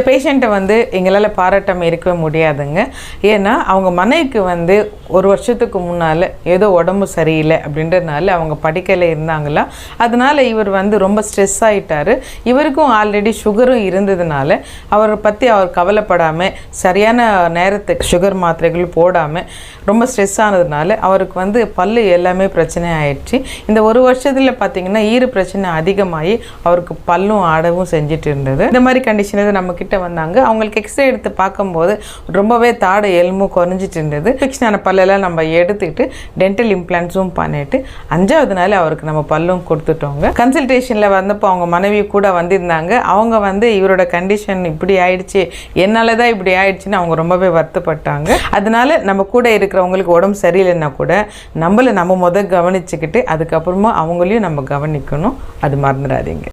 பேஷண்ட்டை வந்து எங்களால் பாராட்டாமல் இருக்கவே முடியாதுங்க. ஏன்னா அவங்க மனைவிக்கு வந்து ஒரு வருஷத்துக்கு முன்னால் ஏதோ உடம்பு சரியில்லை அப்படின்றதுனால அவங்க படிக்கையில் இருந்தாங்களா, அதனால் இவர் வந்து ரொம்ப ஸ்ட்ரெஸ் ஆகிட்டார். இவருக்கும் ஆல்ரெடி சுகரும் இருந்ததுனால அவரை பற்றி அவர் கவலைப்படாமல் சரியான நேரத்துக்கு சுகர் மாத்திரைகள் போடாமல் ரொம்ப ஸ்ட்ரெஸ் ஆனதுனால அவருக்கு வந்து பல்லு எல்லாமே பிரச்சனை ஆயிடுச்சு. இந்த ஒரு வருஷத்தில் பார்த்திங்கன்னா ஈறு பிரச்சனை அதிகமாகி அவருக்கு பல்லும் ஆடவும் செஞ்சுட்டு இருந்தது. இந்த மாதிரி கண்டிஷனில் நம்மக்கிட்ட வந்தாங்க. அவங்களுக்கு எக்ஸ்ரே எடுத்து பார்க்கும்போது ரொம்பவே தாடை எலும்பும் குறைஞ்சிட்டு இருந்தது. ஃபிக்ஷனான பல்லெல்லாம் நம்ம எடுத்துக்கிட்டு டென்டல் இம்ப்ளான்ஸும் பண்ணிட்டு 5வது நாள் அவருக்கு நம்ம பல்லும் கொடுத்துட்டோங்க. கன்சல்டேஷனில் வந்தப்போ அவங்க மனைவி கூட வந்திருந்தாங்க. அவங்க வந்து இவரோட கண்டிஷன் இப்படி ஆயிடுச்சு, என்னால் தான் இப்படி ஆயிடுச்சுன்னு அவங்க ரொம்பவே வருத்தப்பட்டாங்க. அதனால நம்ம கூட இருக்கிறவங்களுக்கு உடம்பு சரியில்லைன்னா கூட நம்ம கவனிச்சுக்கிட்டு அதுக்கப்புறமா அவங்களையும் நம்ம கவனிக்கணும். அது மறந்துடாதீங்க.